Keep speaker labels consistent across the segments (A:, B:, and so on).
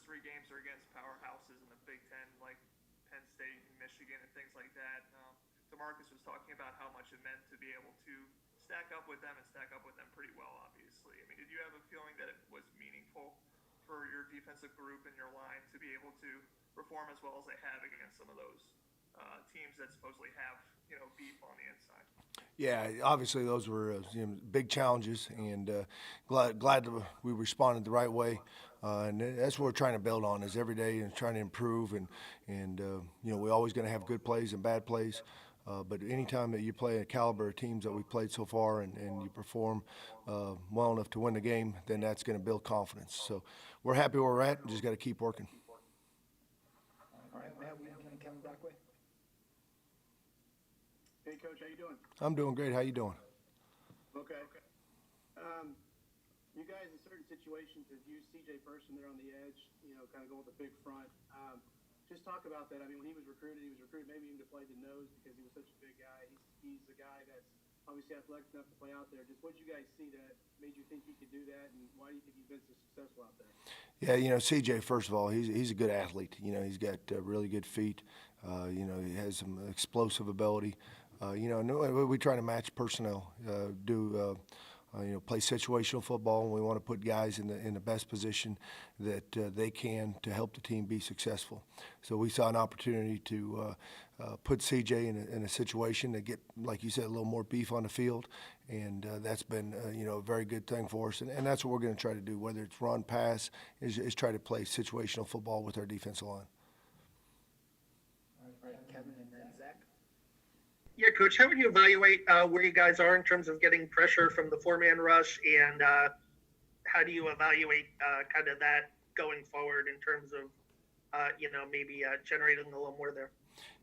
A: three games are against powerhouses in the Big Ten, like Penn State and Michigan and things like that. Demarcus was talking about how much it meant to be able to stack up with them and stack up with them pretty well, obviously. I mean, did you have a feeling that it was meaningful for your defensive group and your line to be able to perform as well as they have against some of those teams that supposedly have, beef on the inside?
B: Yeah, obviously those were big challenges, and glad that we responded the right way. And that's what we're trying to build on is every day and trying to improve. And we're always going to have good plays and bad plays. But anytime that you play a caliber of teams that we've played so far and you perform well enough to win the game, then that's going to build confidence. So we're happy where we're at. Just got to keep working.
C: All right, Matt Wheaton and Kevin Brockway.
D: Hey, Coach, how you doing?
B: I'm doing great. How you doing?
D: Okay. You guys in certain situations have used C.J. Person there on the edge, kind of going with the big front. Just talk about that. I mean, when he was recruited maybe even to play the nose because he was such a big guy. He's a guy that's obviously athletic enough to play out there. Just what did you guys see that made you think he could do that, and why do you think he's been so successful out there?
B: Yeah, CJ, first of all, he's a good athlete. He's got really good feet. He has some explosive ability. We try to match personnel, play situational football, and we want to put guys in the best position that they can to help the team be successful. So we saw an opportunity to put CJ in a situation to get, like you said, a little more beef on the field, and that's been a very good thing for us. And that's what we're going to try to do, whether it's run, pass, is try to play situational football with our defensive line.
C: All right, Kevin and then Zach.
E: Yeah, Coach, how would you evaluate where you guys are in terms of getting pressure from the four-man rush, and how do you evaluate kind of that going forward in terms of, maybe generating a little more there?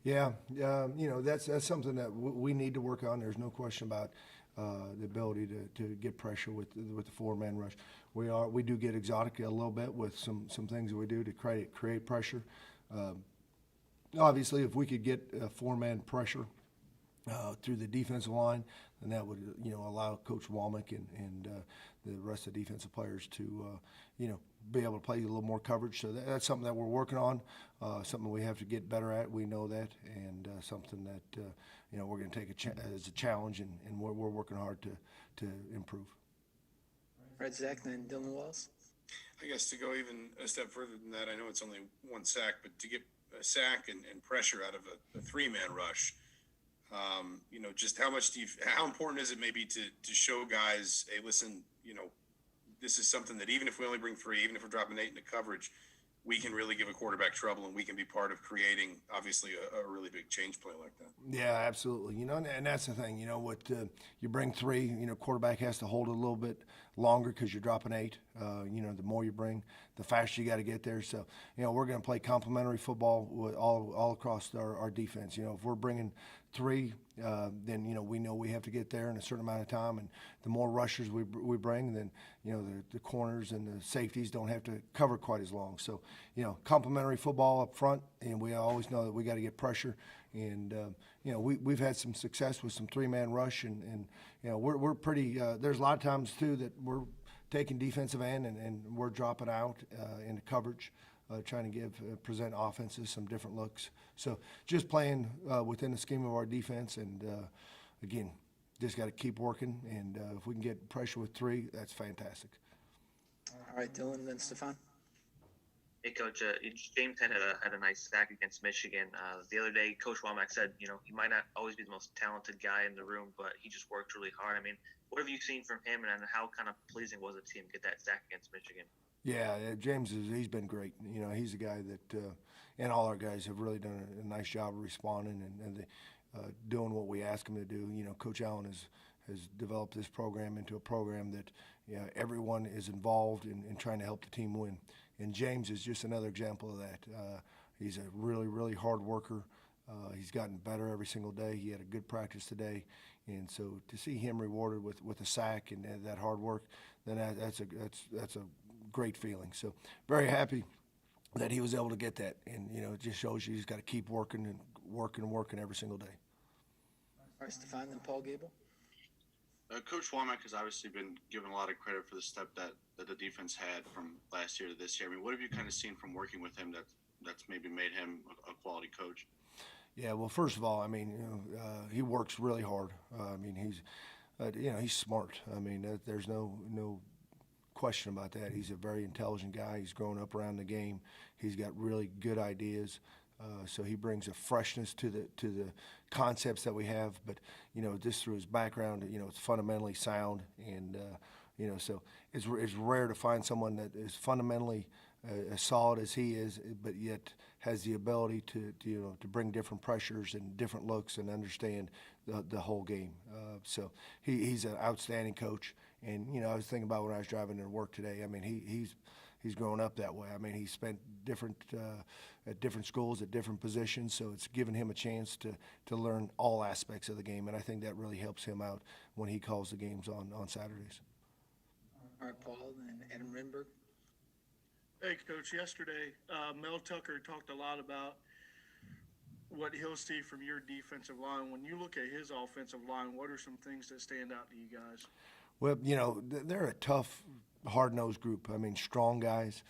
B: Yeah, that's something that we need to work on. There's no question about the ability to get pressure with the four-man rush. We do get exotic a little bit with some things that we do to create pressure. Obviously, if we could get a four-man pressure through the defensive line, then that would allow Coach Womack and the rest of the defensive players to be able to play a little more coverage. So that's something that we're working on, something we have to get better at. We know that, and something that we're going to take as a challenge, and we're working hard to improve.
C: All right, Zach, then Dylan Walls.
F: I guess to go even a step further than that, I know it's only one sack, but to get a sack and pressure out of a three-man rush, just how important is it maybe to show guys, hey, listen, this is something that even if we only bring three, even if we're dropping 8 into coverage, we can really give a quarterback trouble, and we can be part of creating, obviously, a really big change play like that.
B: Yeah, absolutely. And that's the thing. You bring 3, quarterback has to hold it a little bit longer because you're dropping 8. The more you bring, the faster you got to get there. So, we're going to play complementary football with all across our defense. If we're bringing 3, then we know we have to get there in a certain amount of time, and the more rushers we bring, then the corners and the safeties don't have to cover quite as long. So complementary football up front, and we always know that we got to get pressure. And we've had some success with some 3-man rush, and we're pretty. There's a lot of times too that we're taking defensive end and we're dropping out into coverage. Trying to present offenses some different looks. So just playing within the scheme of our defense, and again, just got to keep working. And if we can get pressure with 3, that's fantastic.
C: All right, Dylan, then Stefan.
G: Hey, Coach. James had a nice sack against Michigan the other day. Coach Womack said, he might not always be the most talented guy in the room, but he just worked really hard. I mean, what have you seen from him, and how kind of pleasing was it to him get that sack against Michigan?
B: Yeah, James he's been great. He's a guy that, and all our guys have really done a nice job of responding and doing what we ask them to do. Coach Allen has developed this program into a program that everyone is involved in trying to help the team win. And James is just another example of that. He's a really, really hard worker. He's gotten better every single day. He had a good practice today. And so to see him rewarded with a sack and that hard work, then that's a great feeling. So very happy that he was able to get that. And, it just shows you he's got to keep working and working every single day.
C: All right, Stefan, then Paul Gable.
H: Coach Womack has obviously been given a lot of credit for the step that that the defense had from last year to this year. I mean, what have you kind of seen from working with him that's maybe made him a quality coach?
B: Yeah, well, first of all, I mean, he works really hard. I mean, he's smart. I mean, there's no question about that. He's a very intelligent guy. He's grown up around the game. He's got really good ideas. So he brings a freshness to the concepts that we have. But just through his background, it's fundamentally sound, and so it's rare to find someone that is fundamentally as solid as he is, but yet has the ability to bring different pressures and different looks and understand the whole game. So he's an outstanding coach. And I was thinking about when I was driving to work today. I mean, he's grown up that way. I mean, he spent at different schools at different positions, so it's given him a chance to learn all aspects of the game, and I think that really helps him out when he calls the games on Saturdays.
C: All right, Paul, and Adam Renberg.
I: Hey, Coach. Yesterday, Mel Tucker talked a lot about what he'll see from your defensive line. When you look at his offensive line, what are some things that stand out to you guys?
B: Well, they're a tough, hard-nosed group. I mean, strong guys.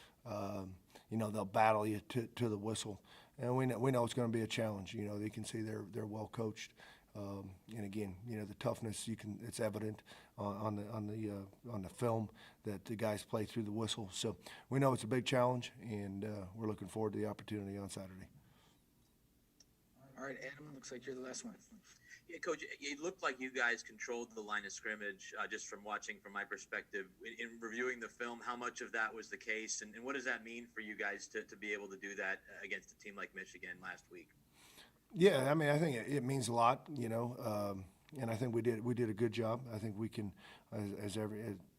B: They'll battle you to the whistle, and we know it's going to be a challenge. They can see they're well coached, and again, the toughness it's evident on the film that the guys play through the whistle. So we know it's a big challenge, and we're looking forward to the opportunity on Saturday.
C: All right, Adam, looks like you're the last one.
J: Yeah, Coach, it looked like you guys controlled the line of scrimmage, just from watching from my perspective. In reviewing the film, how much of that was the case, and what does that mean for you guys to be able to do that against a team like Michigan last week?
B: Yeah, I mean, I think it means a lot, and I think we did a good job. I think we can,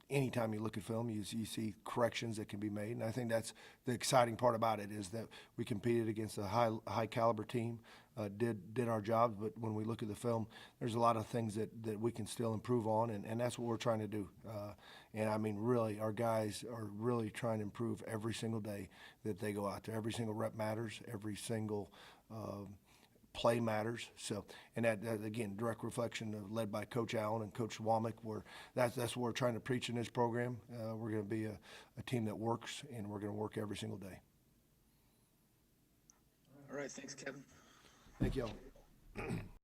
B: anytime you look at film, you see corrections that can be made, and I think that's the exciting part about it, is that we competed against a high caliber team, did our jobs, but when we look at the film, there's a lot of things that we can still improve on, and that's what we're trying to do. And I mean, really, our guys are really trying to improve every single day that they go out there. Every single rep matters. Every single play matters. So, and that again, direct reflection led by Coach Allen and Coach Womack, where that's what we're trying to preach in this program. We're going to be a team that works, and we're going to work every single day.
C: All right, thanks, Kevin.
B: Thank you all.